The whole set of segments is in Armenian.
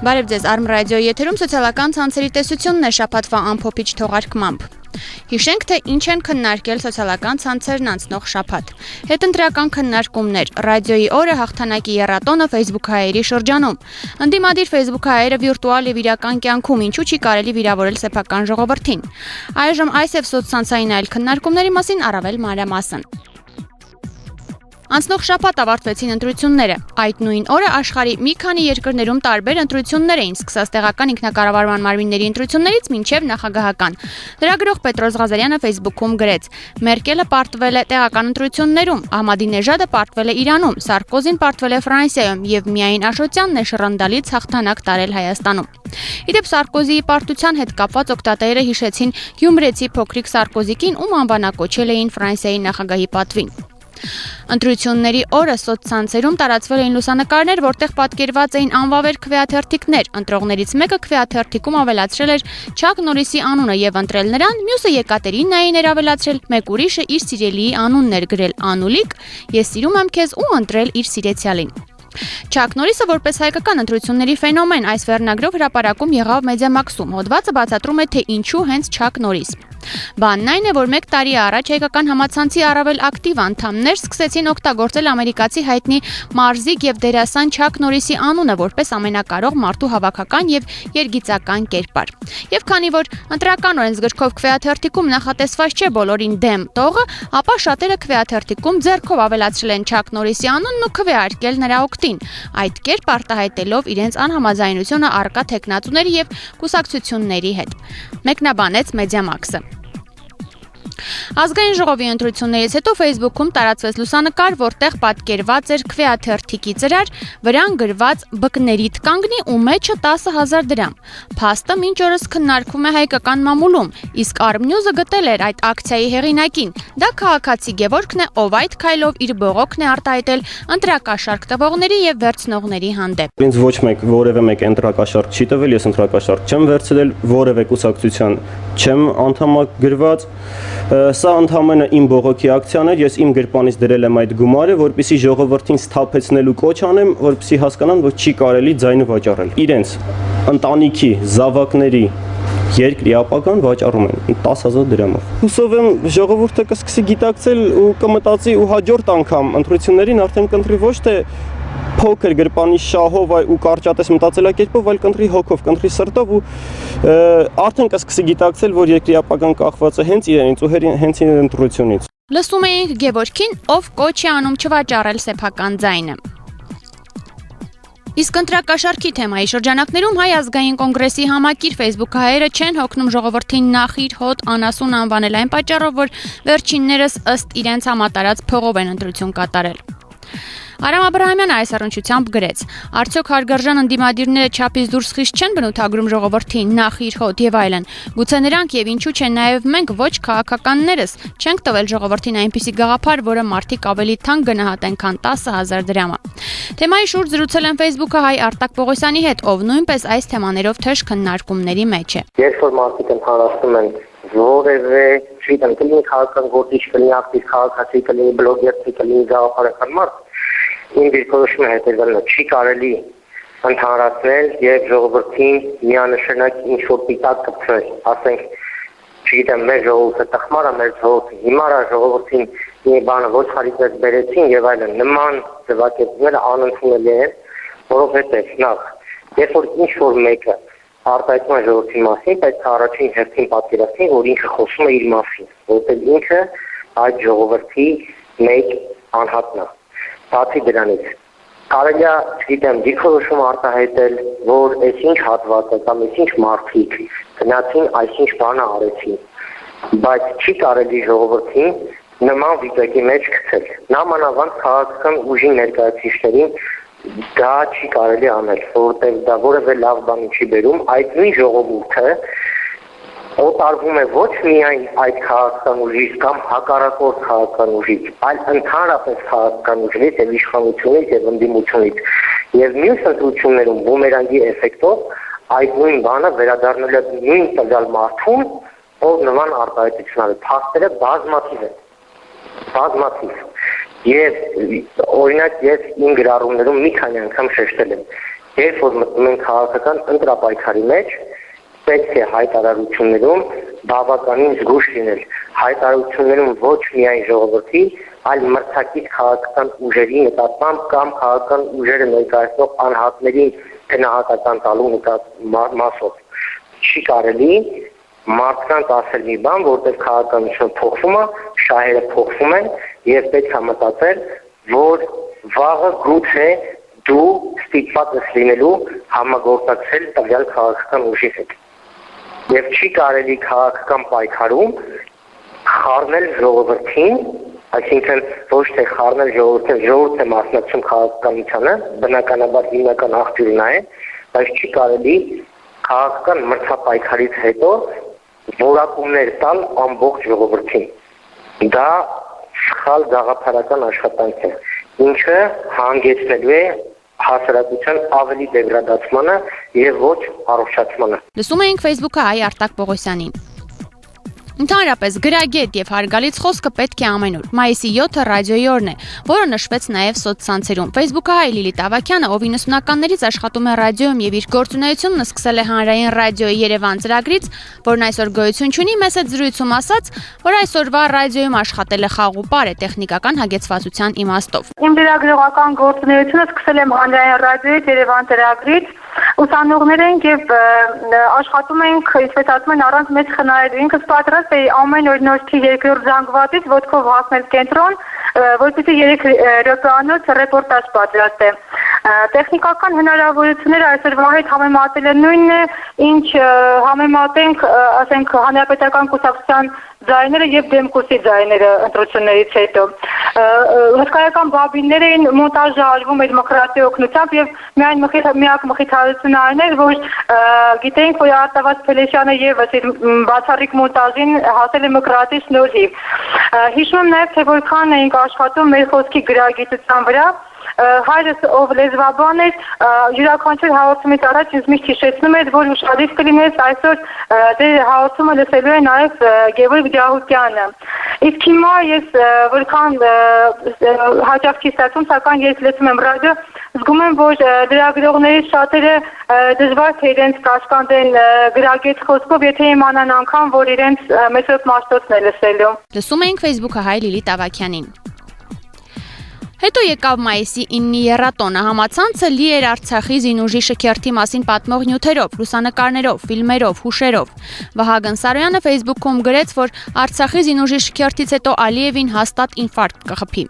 Բարև ձեզ, Arm Radio-ի եթերում սոցիալական ցանցերի տեսությունն է շաբաթվա ամփոփիչ թողարկմամբ։ Հիշենք, թե ինչ են քննարկել սոցիալական ցանցերն անցնող շաբաթ։ Հետընտրական քննարկումներ, ռադիոյի օրը հաղթանակի եռատոնը Facebook-հայերի շրջանում։ Ընդդիմադիր Facebook-հայերը վիրտուալ եւ իրական կյանքում ինչու չի կարելի վիրավորել սեփական ժողովրդին։ Այժմ այս եւ սոցցանցային այլ քննարկումների մասին առավել մանրամասն։ Անցնող շաբաթ ավարտվեցին ընտրությունները։ Այդ նույն օրը աշխարհի մի քանի երկրներում տարբեր ընտրություններ էին, սկսած տեղական ինքնակառավարման մարմինների ընտրություններից մինչև նախագահական։ Լրագրող Պետրոս Ղազարյանը Facebook-ում գրեց. Մերկելը պարտվել է տեղական ընտրություններում, Ահմադինեժադը պարտվել է Իրանում, Սարկոզին պարտվել է Ֆրանսիայում եւ միայն Աշոտյանն է շռնդալից հաղթանակ տարել Հայաստանում։ Իդեպ Սարկոզիի պարտության հետ կապված օգտատերերը հիշեցին գյումրեցի փոքրիկ Սարկոզիկին, ում անվանակոչել էին Ֆրանսիայի նախագահի պատվին։ Ընտրությունների օրը սոցցանցերում տարածվել էին լուսանկարներ, որտեղ պատկերված էին անվավեր քվեաթերթիկներ։ Ընտրողներից մեկը քվեաթերթիկում ավելացրել էր Չակ Նորիսի անունը եւ ընտրել նրան, մյուսը Եկատերինային էր ավելացրել, մեկ ուրիշը իր սիրելիի անունն էր գրել Անուլիկ, ես սիրում եմ քեզ ու ընտրել իր սիրեցյալին։ Չակ Նորիսը որպես հայկական ընտրությունների ֆենոմեն այս վերնագրով հրապարակում եղավ Մեդիամաքսում։ Հոդվածը բացատրում է, թե ինչու հենց Չակ Նորիս։ Բանն այն է, որ 1 տարի առաջ հայկական համացանցի առավել ակտիվ անդամներ սկսեցին օգտագործել ամերիկացի հայտնի մարզիկ եւ դերասան Չակ Նորիսի անունը որպես ամենակարող մարդու հավաքական եւ երգիծական կերպար։ Եվ քանի որ ընտրական օրենսգրքով քվեաթերթիկում նախատեսված չէ բոլորին դեմ տողը, ապա շատերը քվեաթերթիկում ձեռքով ավելացրել են Չակ Նորիսի անունն ու քվեարկել նրա օգտին, այդ կերպ արտահայտելով իրենց անհամաձայնությունը առկա թեկնածուների եւ կուսակցությունների հետ։ Մեկնաբանեց Մեդիամաքսը։ Ազգային ժողովի ընտրություններից հետո Facebook-ում տարածվեց լուսանկար, որտեղ պատկերված էր քվեաթերթիկի ծրար, վրան գրված բկներիդ կանգնի ու մեջը 10,000 դրամ։ Փաստը մինչ օրս քննարկվում է հայկական մամուլում, իսկ Arm News-ը գտել էր այդ ակցիայի հեղինակին։ Դա քաղաքացի Գևորգն է, ով այդ քայլով իր բողոքն է արտահայտել ընտրակաշարք տվողների եւ վերցնողների հանդեպ։ Ինձ ոչ մեկ որևէ մեկ ընտրակաշարք չի տվել, ես ընտրակաշարք չեմ վերցրել, որևէ կուսակցության չեմ անդամագրված։ Սա ընդհանրապես իմ բողոքի ակցիան էր, ես իմ գրպանից դրել եմ այդ գումարը, որպեսզի ժողովրդին սթափեցնելու կոչ անեմ, որպեսզի հասկանան, որ չի կարելի ձայնը վաճառել։ Իրենց ընտանիքի, զավակների, երկրի ապագան վաճառում են 10,000 դրամով։ Հուսով եմ ժողովուրդը կսկսի գիտակցել ու կմտածի ու հաջորդ անգամ ընտրություններին արդեն կընտրի ոչ թե փոքր գրպանի շահով ու կարճատես մտածելակերպով, այլ կընտրի հոգով, կընտրի սրտով ու արդեն կսկսի գիտակցել, որ երկրի ապագան կախված է հենց իրենից ու հենց իրեն ընտրությունից։ Լսում էինք Գևորգին, ով կոչ է անում չվաճառել սեփական ձայնը։ Իսկ ընտրակաշարքի թեմայի շրջանակներում Հայ ազգային կոնգրեսի համակիր Facebook-հայերը չեն հոգնում ժողովրդին նախիր հոտ անասուն անվանել այն պատճառով, որ վերջիններս ըստ իրենց համատարած փողով են ընտրություն կատարել։ Արամ Աբրահամյանը այս առնչությամբ գրեց. Արդյոք հարգարժան ընդդիմադիրները չափից դուրս խիստ չեն բնութագրում ժողովրդին նախիր հոտ եւ այլն։ Գուցե նրանք եւ ինչու չէ նաեւ մենք ոչ քաղաքականներս չենք տվել ժողովրդին այնպիսի գաղափար, որը մարդիկ ավելի թանկ գնահատեն, քան 10,000 դրամը։ Թեմայի շուրջ զրուցել են Facebook-ը հայ Արտակ Պողոսյանի հետ, ով նույնպես այս թեմաներով թեժ քննարկումների մեջ է։ Երբ որ մարդիկ ընդհանրացնում են որևէ չգիտեմ, կլինի քաղաքական գործիչ, կլինի ակտիվ քաղաքացի, կլինի բլոգեր, կլինի գաղափարական մարդ, իմ դիրքորոշումը հետևելն է, չի կարելի ընդհանրացնել եւ ժողովրդին միանշանակ ինչ-որ պիտակ կպցնել, ասենք, չգիտեմ, մեր ժողովուրդը տխմար է, մեր ժողովուրդը հիմար է, ժողովրդին մի բանը ոչ հարիցած բերեցին եւ այլն, նման ձևակերպումները անընդունելի են, որովհետեւ նախ, երբ որ ինչ-որ մեկը արտահայտում է ժողովրդի մասին, բայց առաջին հերթին պատկերացնի, որ ինքը խոսում է իր մասին, որովհետեւ ինքը այդ ժողովրդի մեկ անհատն է։ Բացի դրանից, կարելի է, չգիտեմ, դիրքորոշում արտահայտել, որ այսինչ հատվածը կամ այսինչ մարդիկ գնացին այսինչ բանը արեցին, բայց չի կարելի ժողովրդին նման վիճակի մեջ գցել։ Նամանավանդ քաղաքական ուժի ներկայացուցիչներին դա չի կարելի անել, որովհետև դա որևէ լավ բանի չի բերում, այդ նույն ժողովուրդը օտարվում է ոչ միայն այդ քաղաքական ուժից կամ հակառակորդ քաղաքական ուժից, այլ ընդհանրապես քաղաքական ուժից եւ իշխանությունից եւ ընդդիմությունից։ Եվ մյուս ընտրություններում բումերանգի էֆեկտով այդ նույն բանը վերադառնել է նույն տվյալ մարդուն, ով նման արտահայտություն արել։ Փաստերը բազմաթիվ են։ Բազմաթիվ։ Եվ օրինակ ես իմ գրառումներում մի քանի անգամ շեշտել եմ, երբ որ մտնում են քաղաքական ընտրապայքարի մեջ, պետք է հայտարարություններում բավականին զգույշ լինել, հայտարարություններում ոչ միայն ժողովրդի, այլ մրցակից քաղաքական ուժերի նկատմամբ կամ քաղաքական ուժերը ներկայացնող անհատների գնահատական տալու մասով չի կարելի մարդկանց ասել մի բան, որտեղ քաղաքականությունը փոխվում է, շահերը փոխվում են եւ պետք է մտածել, որ վաղը գուցե դու ստիպված ես լինելու համագործակցել տվյալ քաղաքական ուժի հետ։ Եվ չի կարելի քաղաքական պայքարում խառնել ժողովրդին, այսինքն ոչ թե խառնել ժողովրդին, ժողովուրդը մասնակցում քաղաքականությանը, բնականաբար հիմնական աղբյուրն է, բայց չի կարելի քաղաքական մրցապայքարից հետո որակումներ տալ ամբողջ ժողովրդին։ Դա սխալ գաղափարական աշխատանք է, ինչը հանգեցնելու է հասարակության ավելի դեգրադացմանը եւ ոչ առողջացմանը։ Լսում էինք Facebook-ը հայ Արտակ Պողոսյանին։ Ընդհանրապես գրագետ եւ հարգալից խոսքը պետք է ամենուր։ Մայիսի 7-ը ռադիոյի օրն է, որը նշվեց նաեւ սոցցանցերում։ Facebook-ը հայ Լիլիթ Ավագյանը, ով 90-ականներից աշխատում է ռադիոյում եւ իր գործունեությունն սկսել է հանրային ռադիոյի Երևան ծրագրից, որն այսօր գոյություն չունի, մեծ զրույցում ասաց, որ այսօրվա ռադիոյում աշխատել է խաղուպար է տեխնիկական հագեցվածության իմաստով։ Իմ լրագրողական գործունեությունը սկսել եմ հանրային ռադիոյի Երևան ծրագրից, ուսանողներ ենք եւ աշխատում ենք, ինչպես ասում են, առանց մեծ խնայելու։ Ինքս պատրաստ էի ամեն օր նորքի երկրորդ զանգվածից ոտքով հասնել կենտրոն, որպեսզի 3 րոպեանոց ռեպորտաժ պատրաստեմ։ Տեխնիկական հնարավորությունները այսօրվա հետ համեմատել են նույնն է, ինչ համեմատենք, ասենք, հանրապետական կուսակցության ձայները եւ դեմկուսի ձայները ընտրություններից հետո։ Հսկայական բաբիններ էին մոնտաժը արվում էր մխրատի օգնությամբ եւ միակ մխիթարությունը այն էր, որ գիտենք, որ Արտավազ Փելեշյանը եւս իր բացառիկ մոնտաժին հասել է մխրատի շնորհիվ։ Հիշում եմ նաեւ, թե որքան էինք աշխատում մեր խոսքի գրագիտության վրա։ Հայրս ով լեզվաբան էր, յուրաքանչյուր հաղորդումից առաջ ինձ միշտ հիշեցնում էր, որ ուշադիր կլինես այսօր դե հաղորդումը լսելու է նաև Գևորգ Ջահուկյանը։ Իսկ հիմա ես որքան հաճախ չի ստացվում, սակայն ես լսում եմ ռադիո, զգում եմ, որ լրագրողներից շատերը դժվար թե իրենց կասկանդեն գրագետ խոսքով, եթե իմանան անգամ, որ իրենց Մեսրոպ Մաշտոցն է լսելու։ Լսում էինք Facebook-ը հայ Լիլիթ Ավագյանին։ Հետո եկավ մայիսի 9-ի եռատոնը, համացանցը լի էր Արցախի զինուժի շքերթի մասին պատմող նյութերով, լուսանկարներով, ֆիլմերով, հուշերով։ Վահագն Սարոյանը Facebook-ում գրեց, որ Արցախի զինուժի շքերթից հետո Ալիևին հաստատ ինֆարկտ կխփի։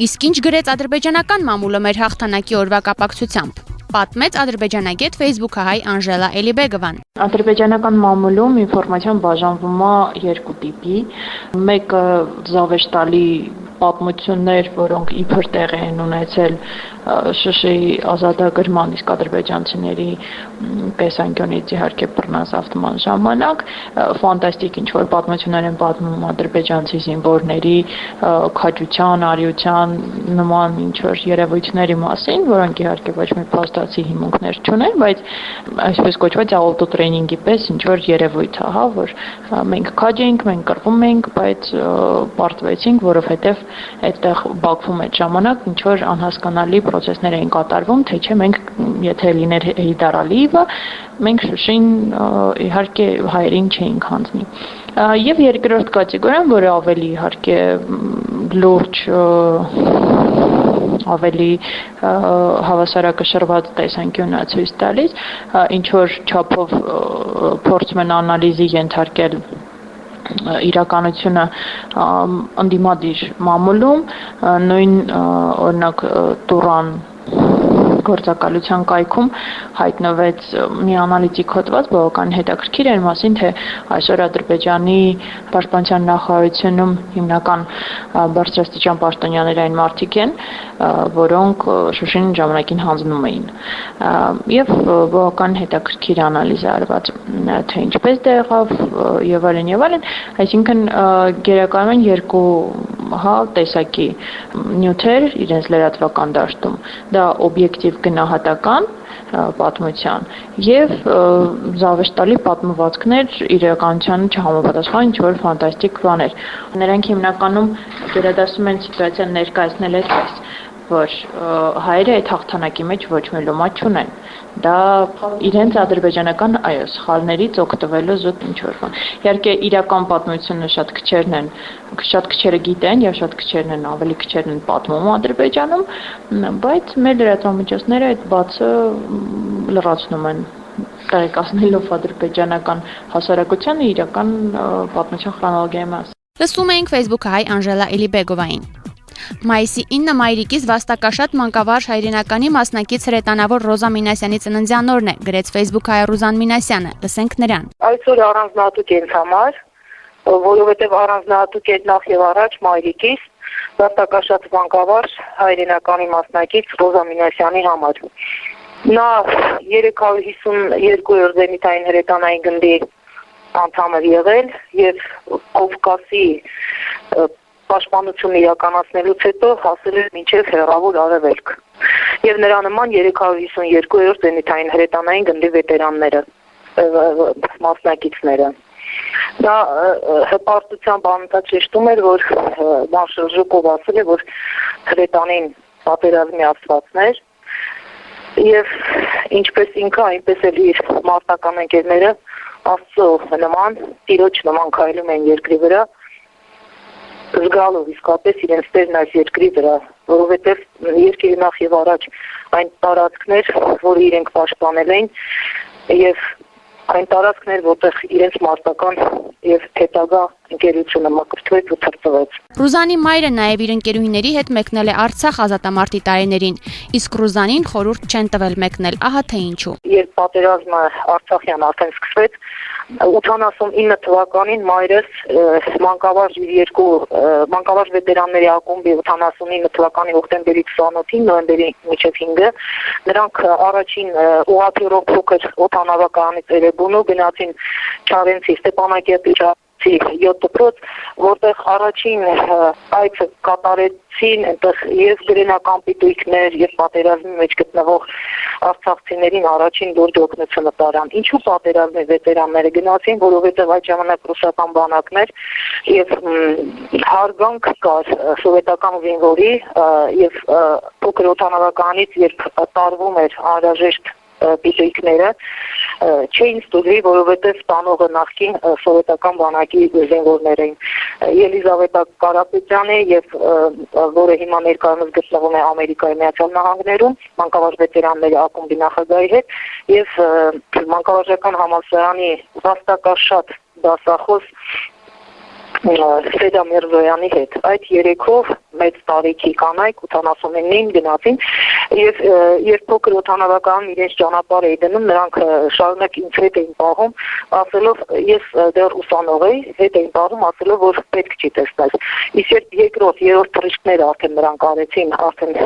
Իսկ ինչ գրեց ադրբեջանական մամուլը մեր հաղթանակի օրվա կապակցությամբ։ Պատմեց ադրբեջանագետ Facebook-ը հայ Անժելա Էլիբեգովան։ Ադրբեջանական մամուլում ինֆորմացիան բաժանվում է 2 տիպի։ Մեկը զավեշտալի պատմություններ, որոնք իբր տեղ են ունեցել Շուշիի ազատագրման, իսկ ադրբեջանցիների տեսանկյունից իհարկե բռնազավթման ժամանակ ֆանտաստիկ ինչ-որ պատմություններ են պատմում ադրբեջանցի զինվորների քաջության, արիության նման ինչ-որ երևույթների մասին, որոնք իհարկե ոչ մի փաստացի հիմունքներ չունեն, բայց այսպես կոչված ավտոտրեյնինգի պես ինչ-որ երևույթ է, հա, որ մենք քաջ ենք, մենք կռվում ենք, բայց պարտվեցինք, որովհետև այդտեղ Բաքվում այդ ժամանակ ինչ-որ անհասկանալի procesներ էին կատարվում, թե չէ մենք եթե լիներ Հեյդար Ալիևը, մենք Շուշին իհարկե հայերին չէինք հանձնի։ Եվ երկրորդ կատեգորիան, որը ավելի իհարկե լուրջ ավելի հավասարակշռված տեսանկյուն է ցույց տալիս, ինչ որ չափով փորձում են անալիզի ենթարկել իրականությունը ընդդիմադիր մամուլում, նույն օրինակ Տուրան գործակալության կայքում հայտնվեց մի անալիտիկ հոդված, բավական հետաքրքիր էր մասին, թե այսօր Ադրբեջանի պաշտպանության նախարարությունում հիմնական բարձրաստիճան պաշտոնյաներ այն մարդիկ են, որոնք Շուշին ժամանակին հանձնում էին։ Եվ բավական հետաքրքիր անալիզ արված, թե ինչպես դա եղավ եւ այլն, այսինքն գերակայում են 2 տեսակի նյութեր իրենց լրատվական դաշտում։ Դա օբյեկտիվ գնահատական պատմության եւ զավեշտալի պատմվածքներ իրականությանը չհամապատասխան ինչ-որ ֆանտաստիկ բաներ։ Նրանք հիմնականում վերադասում են սիտուացիան ներկայացնել այդպես։ որ հայերը այդ հաղթանակի մեջ ոչ մի լոմա չունեն։ Դա իրենց ադրբեջանական սխալներից օգտվելու զուտ ինչ-որ բան։ Իհարկե իրական պատմությունը շատ քչերը գիտեն եւ շատ քչերն են, ավելի քչերն են պատմում Ադրբեջանում, բայց մեր լրատվամիջոցները այդ բացը լրացնում են, տեղեկացնելով ադրբեջանական հասարակությանը իրական պատմության քրոնոլոգիայի մասին։ Լսում էինք Facebook-հայ Անժելա Էլիբեգովային։ Մայիսի 9-ը Մայրիկից վաստակաշատ մանկավարժ հայրենականի մասնակից հրետանավոր Ռոզա Մինասյանի ծննդյան օրն է, գրեց Facebook-հայ Ռուզան Մինասյանը։ Լսենք նրան։ Այսօր առանձնահատուկ է ինձ համար, որովհետև առանձնահատուկ է նախ եւ առաջ Մայրիկից վաստակաշատ մանկավարժ հայրենականի մասնակից Ռոզա Մինասյանի համար։ Նա 352-րդ զենիթային հրետանային գնդի անդամ է եղել եւ Կովկասի պաշտպանություն իրականացնելուց հետո հասել է մինչև հեռավոր Արևելք։ Եվ նրա նման 352-րդ զենիթային հրետանային գնդի վետերանները, մասնակիցները։ Նա հպարտությամբ անընդհատ շեշտում էր, որ մարշալ Ժուկով ասել է, որ հրետանին պատերազմի աստվածներ եւ ինչպես ինքը, այնպես էլ իր մարտական ընկերները Աստծո նման, Տիրոջ նման քայլում են երկրի վրա, զգալով իսկապես իրենց տերն այս երկրի վրա, որովհետև երկիրը նախ եւ առաջ այն տարածքներ, որ իրենք պաշտպանել են եւ այն տարածքներ, որտեղ իրենց մարտական եւ հետագա ընկերությունը մկրտվեց ու թրծվեց։ Ռուզանի մայրը նաև իր ընկերուհիների հետ մեկնել է Արցախ ազատամարտի տարիներին, իսկ Ռուզանին խորհուրդ չեն տվել մեկնել, ահա թե ինչու։ Երբ պատերազմը Արցախյան արդեն սկսվեց, 89 թվականին մայրս մանկավարժ վետերանների ակումբի 89 թվականի հոկտեմբերի 28-ին նոյեմբերի մինչև 5-ը նրանք առաջին ուղղափիռով փոքր օդանավականից Էրեբունու գնացին Չարենցի Ստեփանակերտի 7 դպրոց, որտեղ առաջին այցը կատարեցին այնտեղ եւ գրենական պիտույքներ եւ պատերազմի մեջ գտնվող արցախցիներին առաջին լուրջ օգնությունը տարան։ Ինչու պատերազմի վետերանները գնացին, որովհետեւ այդ ժամանակ ռուսական բանակներ եւ հարգանք կար սովետական զինվորի եւ փոքր օդանավականից երբ տարվում էր անհրաժեշտ պիտույքները չէին ստուգվի, որովհետև տանողը նախկին սովետական բանակի զինվորներ էին։ Ելիզավետա Կարապետյանը եւ որը հիմա ներկայումս գտնվում է Ամերիկայի Միացյալ Նահանգներում, մանկավարժ վետերանների ակումբի նախագահի հետ եւ մանկավարժական համալսարանի վաստակաշատ դասախոս Սեդա Միրզոյանի հետ։ Այդ երեքով մեծ տարիքի կանայք 89-ին գնացին եւ երբ փոքր օդանավական իրենց ճանապարհ էի դնում, նրանք շարունակ ինձ հետ էին պահում, ասելով ես դեռ ուսանող էի, հետ էին պահում, ասելով որ պետք չի տեսնել։ Իսկ երբ երկրորդ, երրորդ թռիչքները արդեն նրանք արեցին, արդեն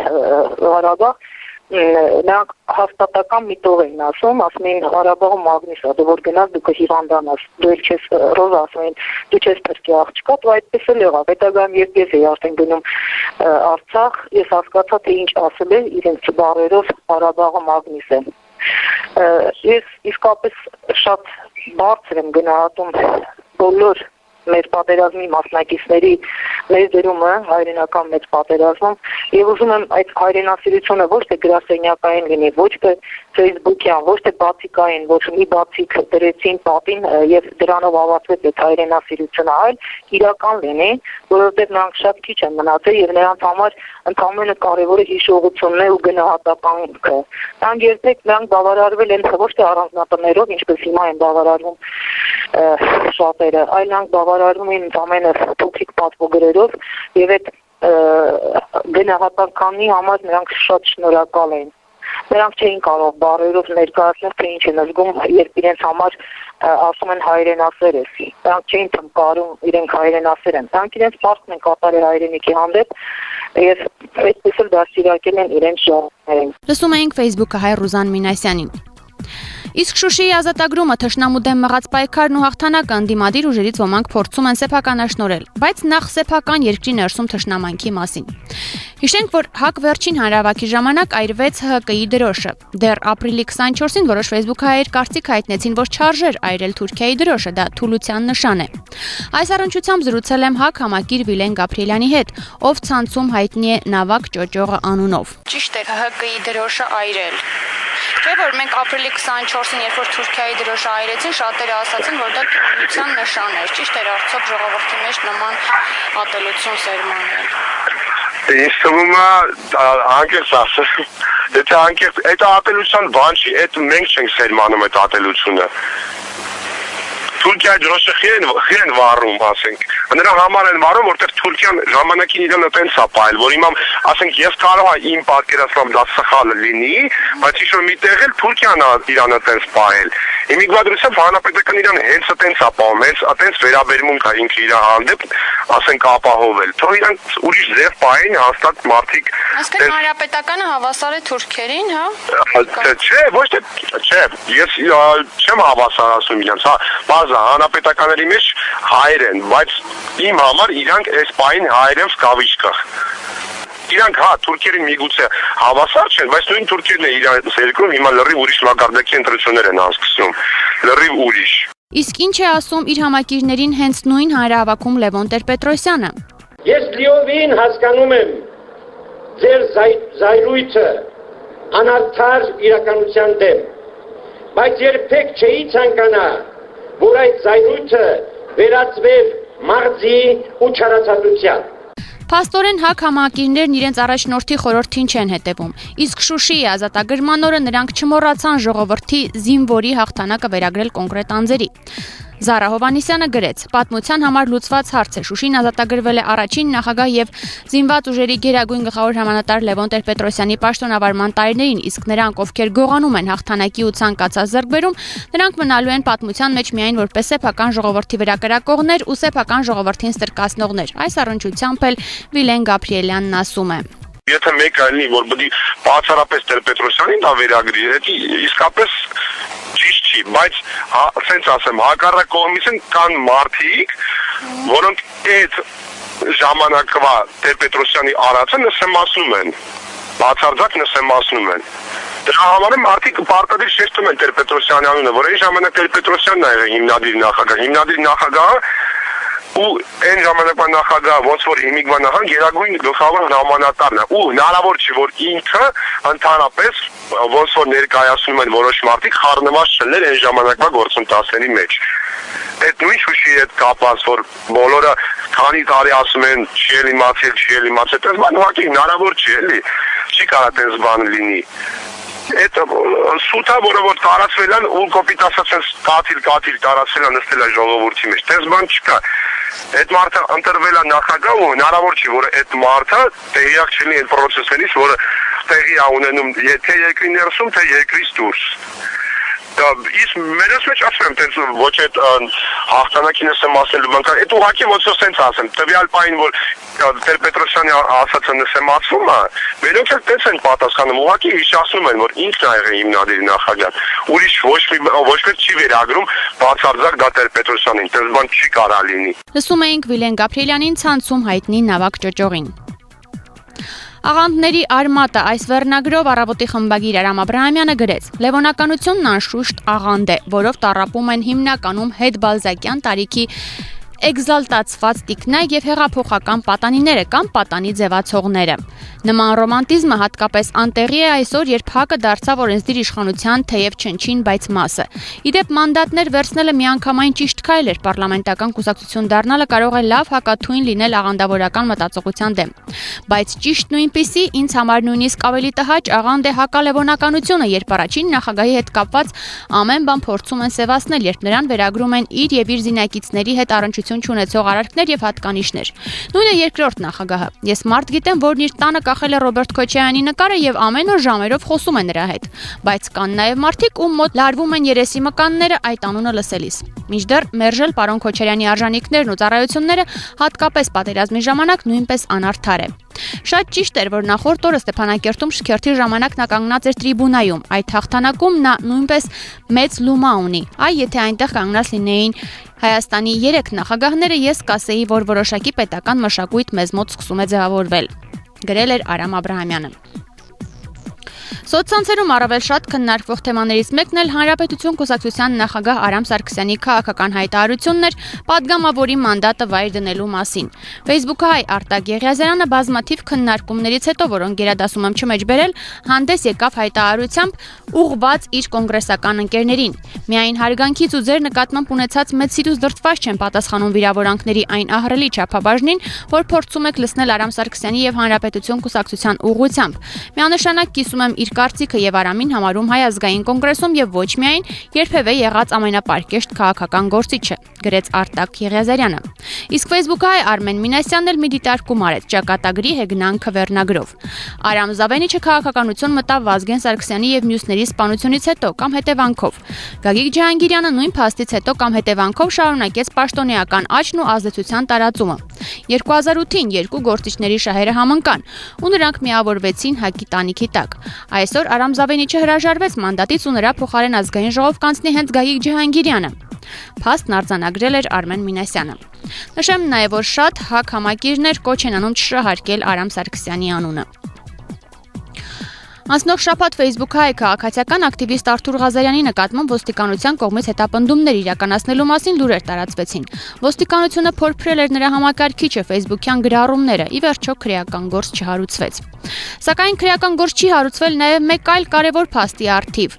Ղարաբաղ, նրանք հաստատական միտով էին ասում էին Ղարաբաղում մագնիս է, դու որ գնաս դու կհիվանդանաս, դու էլ չես Ռոզա ասում էին, դու չես փրկի աղջկա, ու այդպես էլ եղավ։ Հետագայում երբ ես էի արդեն գնում Արցախ, ես հասկացա թե ինչ ասել է իրենց բառերով Ղարաբաղը մագնիս է։ Ես իսկապես շատ բարձր եմ գնահատում բոլոր մեր պատերազմի մասնակիցների մեր դերումը հայրենական մեծ պատերազմում եւ ուզում եմ այդ հայրենասիրությունը ոչ թե գրասենյակային լինի, ոչ թե Facebook-յան, ոչ թե բացիկային, ոչ մի բացիկ դրեցին պատին եւ դրանով ավարտվեց այդ հայրենասիրությունը, այլ իրական լինի, որովհետեւ նրանք շատ քիչ են մնացել եւ նրանց համար ընդամենը կարևորը հիշողությունն է ու գնահատականքը։ Նրանք բավարարվել են ոչ թե առանձնատներով, ինչպես հիմա են բավարարվում շատերը, այլ նրանք բավարարվում են ընդամենը փոքրիկ պատվոգրերով եւ այդ գնահատականի համար նրանք շատ շնորհակալ են։ Նրանք չէին կարող բառերով ներկայացնել, թե ինչ են զգում, երբ իրենց համար ասում են հայրենասեր ես։ Նրանք չէին թմկարում իրենք հայրենասեր են։ Նրանք իրենց պարտքն են կատարել հայրենիքի հանդեպ եւ այդպես էլ դաստիարակել են իրենց ժողովրդին։ Լսում էինք Facebook-ը հայ Ռուզան Մինասյանին։ Իսկ Շուշիի ազատագրումը թշնամու դեմ մղած պայքարն ու հաղթանակը ընդդիմադիր ուժերից ոմանք փորձում են սեփականաշնորհել, բայց նախ սեփական երկրի ներսում թշնամանքի մասին։ Հիշենք, որ ՀԱԿ վերջին հանրահավաքի ժամանակ այրվեց ՀՀԿ-ի դրոշը։ Դեռ ապրիլի 24-ին որոշ Facebook-հայեր կարծիք հայտնեցին, որ չարժեր այրել Թուրքիայի դրոշը, դա թուլության նշան է։ Այս առնչությամբ զրուցել եմ ՀԱԿ համակիր Վիլեն Գաբրիելյանի հետ, ով ցանցում հայտնի է Նավակ Ճոճողը անունով։ Ճիշտ է ՀՀԿ-ի դրոշը այրել։ Չէ՞ որ մենք ապրիլի 24-ին, երբ որ Թուրքիայի դրոշը այրեցին, շատերը ասացին, որ դա թուլության նշան էր։ Ճիշտ էր արդյոք ժողովրդի մեջ նման ատելություն սերմանել։ Ինձ թվում է անկեղծ ասել, եթե անկեղծ, այդ ատելության բան չի, այդ մենք չենք սերմանում այդ ատելությունը։ Թուրքիայի դրոշը խի են վառում, ասենք։ Նրա համար են վառում, որտեղ Թուրքիան ժամանակին իրեն տենց է պահել, որ հիմա, ասենք, ես կարող եմ իմ պատկերացնում դա սխալ լինի, բայց ինչ-որ մի տեղ էլ Թուրքիան իրանը տենց պահել։ Իմիգրացիայով հանրապետական իրան հենց տենց է պահում, հենց տենց վերաբերմունք է ինքը իր հանդեպ, ասենք, ապահովել։ Թող իրանք ուրիշ ձև պահեն հաստատ մարդիկ։ Այսինքն հանրապետականը հավասար է թուրքերին, հա։ Չէ, ոչ թե, չէ, ես չեմ հավասարացնում իրանց, հա, հանրապետականների մեջ հայեր են, բայց իմ համար իրանք այս պահին հայեր են սկավիչկա։ Իրանք հա թուրքերին միգուցե հավասար չեն, բայց նույն թուրքերն են իրանց երկրում հիմա լրիվ ուրիշ մակարդակի ընտրություններ են անցկացնում, լրիվ ուրիշ։ Իսկ ինչ է ասում իր համակիրներին հենց նույն հանրահավաքում Լևոն Տեր-Պետրոսյանը։ Ես լիովին հասկանում եմ ձեր զայրույթը անարդար իրականության դեմ, բայց երբեք չէի ցանկանա, որ այդ զայրույթը վերածվեր մաղձի ու չարացածության։ Փաստորեն ՀԱԿ համակիրներն իրենց առաջնորդի խորհրդին չեն հետևում, իսկ Շուշիի ազատագրման օրը նրանք չմոռացան ժողովրդի զինվորի հաղթանակը վերագրել կոնկրետ անձերի։ Զարա Հովհաննիսյանը գրեց. պատմության համար լուծված հարց է։ Շուշին ազատագրվել է առաջին նախագահ եւ զինված ուժերի գերագույն գլխավոր հրամանատար Լևոն Տեր-Պետրոսյանի պաշտոնավարման տարիներին, իսկ նրանք, ովքեր գողանում են հաղթանակի ու ցանկացած ձեռքբերում, նրանք մնալու են պատմության մեջ միայն որպես սեփական ժողովրդի վրա կրակողներ ու սեփական ժողովրդին ստրկացնողներ։ Այս առնչությամբ էլ Վիլեն Գաբրիելյանն ասում է. Եթե մեկը լինի, որ պետք է բացառապես Տեր-Պետրոսյանին դա վերագրի, դա իսկապես ճիշտ չի, բայց ասենց ասեմ, հակառակ կողմից կան մարդիկ, որոնք այդ ժամանակվա Տեր-Պետրոսյանի արածը նսեմացնում են, բացարձակ նսեմացնում են։ Դրա համար մարդիկ պարտադիր շեշտում են Տեր-Պետրոսյանի անունը, որ այն ժամանակ Տեր-Պետրոսյանն է եղել հիմնադիր նախագահը, ու այն ժամանակվա նախագահ ոնց որ հիմիկվա նախագահ գերագույն գլխավոր հրամանատարն է ու հնարավոր չի որ ինքը ընդհանրապես ոնց որ ներկայացնում են որոշ մարդիկ խառնված չլներ այն ժամանակվա գործընթացների մեջ այդ նույն Շուշիի հետ կապված որ բոլորը քանի տարի ասում են չի իմացել այդպես բան ուղղակի հնարավոր չի էլի չի կարող այդպես բան լինի այդ սուտա որ տարածվել են ու կոպիտ ասած կաթիլ տարածվել են նստել է ժողովրդի մեջ այդպես բան չկա այդ մարդը ընտրվել է նախագահ ու հնարավոր չի որ այդ մարդը տեղյակ չլինի այդ process-երից որը տեղի է ունենում թե երկրի ներսում թե երկրից դուրս Իսկ մերս մեջ ասում եմ, տենց ոչ այդ հաղթանակին եմ ասելու բանկար, այդ ուղղակի ոչ որ սենց ասեմ, տվյալ պահին, որ Տեր-Պետրոսյանի ասածը նսեմացվում է, մերոնք էլ տենց են պատասխանում, ուղղակի հիշացնում են, որ ինքն է եղել հիմնադիր նախագահ, ուրիշ ոչ մեկ չի վերագրում բացարձակ դա Տեր-Պետրոսյանին, տենց բան չի կարող լինի։ Լսում էինք Վիլեն Գաբրիելյանին ցանցում հայտնի Նավակ Ճոճողին։ Աղանդների արմատը այս վերնագրով առավոտի խմբագիր Արամ Աբրահամյանը գրեց. Լևոնականությունն անշուշտ աղանդ է, որով տառապում են հիմնականում հետբալզակյան տարիքի էկզալտացված տիկնայք եւ հեղափոխական պատանիները կամ պատանի ձևացողները։ Նման ռոմանտիզմը հատկապես անտեղի է այսօր, երբ ՀԱԿ-ը դարձավ օրենսդիր իշխանության թեև չնչին, բայց մասը։ Իդեպ մանդատներ վերցնելը միանգամայն ճիշտ քայլ էր, պարլամենտական կուսակցություն դառնալը կարող է լավ հակաթույն լինել աղանդավորական մտածողության դեմ։ Բայց ճիշտ նույնպիսի ինձ համար նույնիսկ ավելի տհաճ աղանդ է հակալևոնականությունը, երբ առաջին նախագահի հետ կապված ամեն բան փորձում են սևացնել, երբ նրան վերագրում են իր եւ իր զինակիցների հետ առնչություն չունեցող արարքներ եւ հատկանիշներ։ Նույնը երկրորդ նախագահը։ Ես մարդ գիտեմ, որն իր տանը կախել է Ռոբերտ Քոչարյանի նկարը եւ ամեն օր ժամերով խոսում է նրա հետ։ Բայց կան նաեւ մարդիկ, ում մոտ լարվում են երեսի մկանները այդ անունը լսելիս։ Մինչդեռ մերժել պարոն Քոչարյանի արժանինքներն ու ծառայությունները հատկապես պատերազմի ժամանակ նույնպես անարդար է։ Շատ ճիշտ էր, որ նախորդ օրը Ստեփանակերտում շքերթի ժամանակ նա կանգնած էր տրիբունայում։ Այդ հաղթանակում նա նույնպես մեծ լումա ունի։ Այ եթե այնտեղ կանգնած լինեին Հայաստանի 3 նախագահները, ես կասեի, որ որոշակի պետական մշակույթ մեզ մոտ սկսում է ձևավորվել, գրել էր Արամ Աբրահամյանը։ Սոցցանցերում առավել շատ քննարկվող թեմաներից մեկն էլ Հանրապետություն կուսակցության նախագահ Արամ Սարգսյանի քաղաքական հայտարարությունն էր պատգամավորի մանդատը վայր դնելու մասին։ Facebook-հայ Արտակ Եղիազարյանը բազմաթիվ քննարկումներից հետո, որոնք գերադասում եմ չմեջ բերել, հանդես եկավ հայտարարությամբ ուղղված իր կոնգրեսական ընկերներին։ Միայն հարգանքից ու ձեր նկատմամբ ունեցած մեծ սիրուց դրդված չեն պատասխանում վիրավորանքների այն ահռելի չափաբաժնին, որ փորձում եք լցնել Արամ Սարգսյանի եւ Հանրապետություն կուսակցության ուղղությամբ։ Միանշանակ կիսում եմ իր կարծիքը եւ Արամին համարում Հայ ազգային կոնգրեսում եւ ոչ միայն երբևէ եղած ամենապարկեշտ քաղաքական գործիչը, գրեց Արտակ Եղիազարյանը։ Իսկ Facebook-հայ Արմեն Մինասյանն էլ մի դիտարկում արեց ճակատագրի հեգնանքը վերնագրով։ Արամ Զավենիչը քաղաքականություն մտավ Վազգեն Սարգսյանի եւ մյուսների սպանությունից հետո կամ հետևանքով։ Գագիկ Ջահանգիրյանը նույն փաստից հետո կամ հետևանքով շարունակեց պաշտոնեական աճն ու ազդեցության տարածումը։ 2008-ին երկու գործիչների շահերը համընկան ու նրանք միավորվեցին ՀԱԿ-ի տանիքի տակ։ Այսօր Արամ Զավենիչը հրաժարվեց մանդատից ու նրա փոխարեն ազգային ժողով կանցնի հենց Գագիկ Ջահանգիրյանը։ Փաստն արձանագրել էր Արմեն Մինասյանը։ Նշեմ նաև, որ շատ ՀԱԿ համակիրներ կոչ են անում չշահարկել Արամ Սարգսյանի անունը։ Անցնող շաբաթ Facebook-հայ քաղաքացիական ակտիվիստ Արթուր Ղազարյանի նկատմամբ ոստիկանության կողմից հետապնդումներ իրականացնելու մասին լուրեր տարածվեցին։ Ոստիկանությունը փորփրել էր նրա համակարգիչը, Facebook-յան գրառումները, ի վերջո քրեական գործ չհարուցվեց։ Սակայն քրեական գործ չի հարուցվել նաև մեկ այլ կարևոր փաստի առթիվ։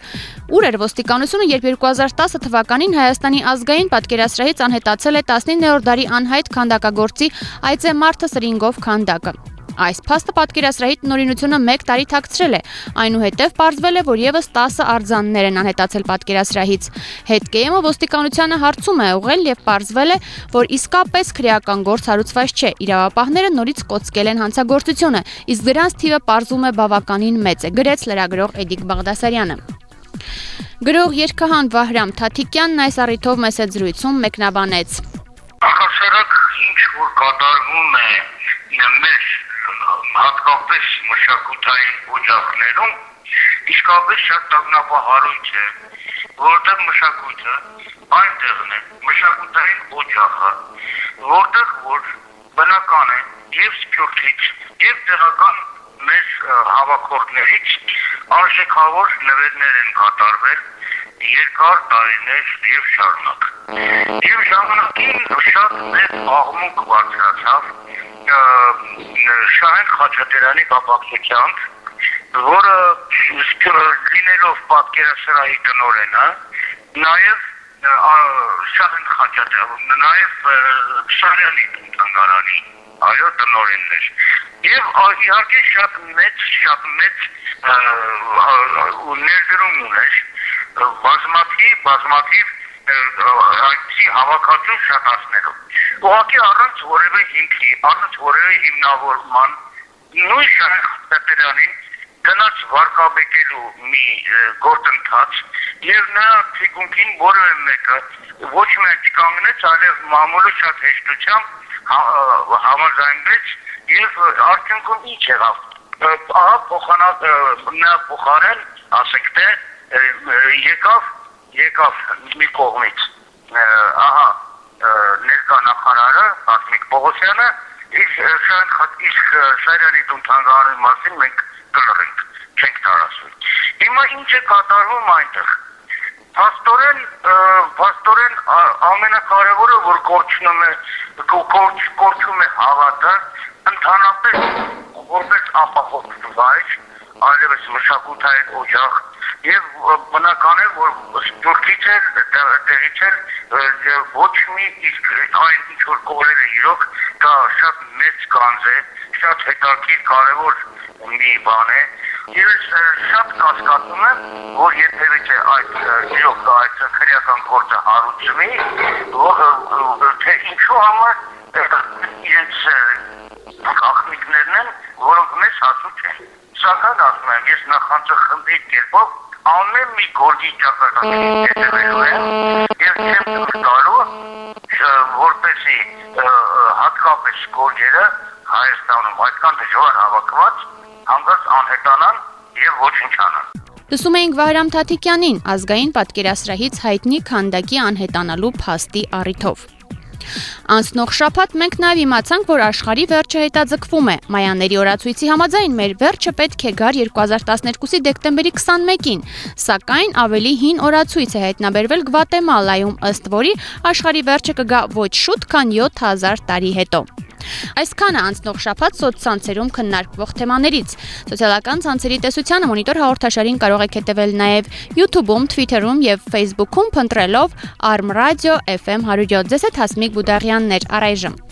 Ուր էր ոստիկանությունը, երբ 2010 թվականին Հայաստանի ազգային պատկերասրահից անհետացել է 19-րդ դարի անհայտ քանդակագործի Այծե Մարթը Սրինգով քանդակը։ Այս փաստը պատկերասրահի տնօրինությունը 1 տարի թաքցրել է, այնուհետև պարզվել է, որ եւս 10 արձաններ են անհետացել պատկերասրահից։ Հետկեյմը ոստիկանությանը հարցում է ուղղել եւ պարզվել է, որ իսկապես քրեական գործ հարուցված չէ։ Իրավապահները նորից կոծկել են հանցագործությունը, իսկ դրանց թիվը պարզվում է բավականին մեծ է, գրեց լրագրող Էդիկ Բաղդասարյանը։ Գրող երգահան Վահրամ Թաթիկյանն այս առիթով մեծ զրույցում մեկնաբանեց. Առհասարակ ինչ որ կատարվում է մեր հատկապես մշակութային օջախներում իսկապես շատ տագնապահարույց է, որտեղ մշակույթը այնտեղն է, մշակութային օջախը, որտեղ որ բնական է եւ սփյուռքից եւ տեղական մեր հավաքորդներից արժեքավոր նվերներ են կատարվել երկար տարիներ եւ շարունակ։ Եվ ժամանակին շատ մեծ աղմուկ բարձրացավ Շահեն Խաչատրյանի կապակցությամբ, որը լինելով պատկերասրահի տնօրենը, նաև Շահեն Խաչատրյանը, նաև Սարյանի տնօրենի, այո, տնօրենն էր։ Եւ իհարկե շատ մեծ ներդրում ուներ բազմաթիվ այդի հավաքածու շատացնելով։ Ուղղակի առանց որևէ հիմքի, առանց որևէ հիմնավորման նույն Շահեն Խաչատրյանին գնաց վարկաբեկելու մի գործընթաց եւ նրա թիկունքին որևէ մեկը ոչ միայն չկանգնեց, այլև մամուլը շատ հեշտությամբ համաձայնվեց եւ արդյունքում ինչ եղավ։ Նա փոխարեն, ասենք թե եկավ մի կողմից ներկա նախարարը Ասմիկ Պողոսյանը իսկ Սարյանի տուն-թանգարանի մասին մենք կլռենք, չենք տարածում։ Հիմա ինչ է կատարվում այնտեղ։ Փաստորեն ամենակարևորը որ կորչում է հավատը, ընդհանրապես որպես ապահով վայր, այլևս մշակութային օջախ եւ բնական է որ սփյուռքից էլ տեղից էլ ոչ մի իսկ այն ինչ որ կորել է իրոք դա շատ մեծ կանձ է, շատ հետաքրքիր կարևոր մի բան է եւ շատ կասկածում եմ որ երբևէ այդ իրոք այդ քրեական գործը հարուցվի թե ինչու համար իրենց աղմիկներն են որոնք մեզ հասու չեն սակայն ասում եմ ես նախանձախմբի կերպով ամեն մի գործի ճակատագրի հետևելու եմ եւ չեմ տալու որպեսի իսկապես գորգերը Հայաստանում այդքան դժվար հավաքված հանգած անհետանան եւ ոչնչանան։ Լսում էինք Վահրամ Թաթիկյանին ազգային պատկերասրահից հայտնի քանդակի անհետանալու փաստի առիթով։ Անցնող շաբաթ մենք նաև իմացանք, որ աշխարհի վերջը հետաձգվում է։ Մայաների օրացույցի համաձայն մեր վերջը պետք է գար 2012-ի դեկտեմբերի 21-ին, սակայն ավելի հին օրացույց է հայտնաբերվել Գվատեմալայում, ըստ որի աշխարհի վերջը կգա ոչ շուտ, քան 7000 տարի հետո։ Այսքանը անցնող շաբաթ սոցցանցերում քննարկվող թեմաներից։ Սոցիալական ցանցերի տեսությանը Մոնիտոր հաղորդաշարին կարող եք հետևել նաև YouTube-ում, Twitter-ում եւ Facebook-ում, փնտրելով Arm Radio FM 107 ձեզ հետ Հասմիկ Բուդաղյաններ առայժմ։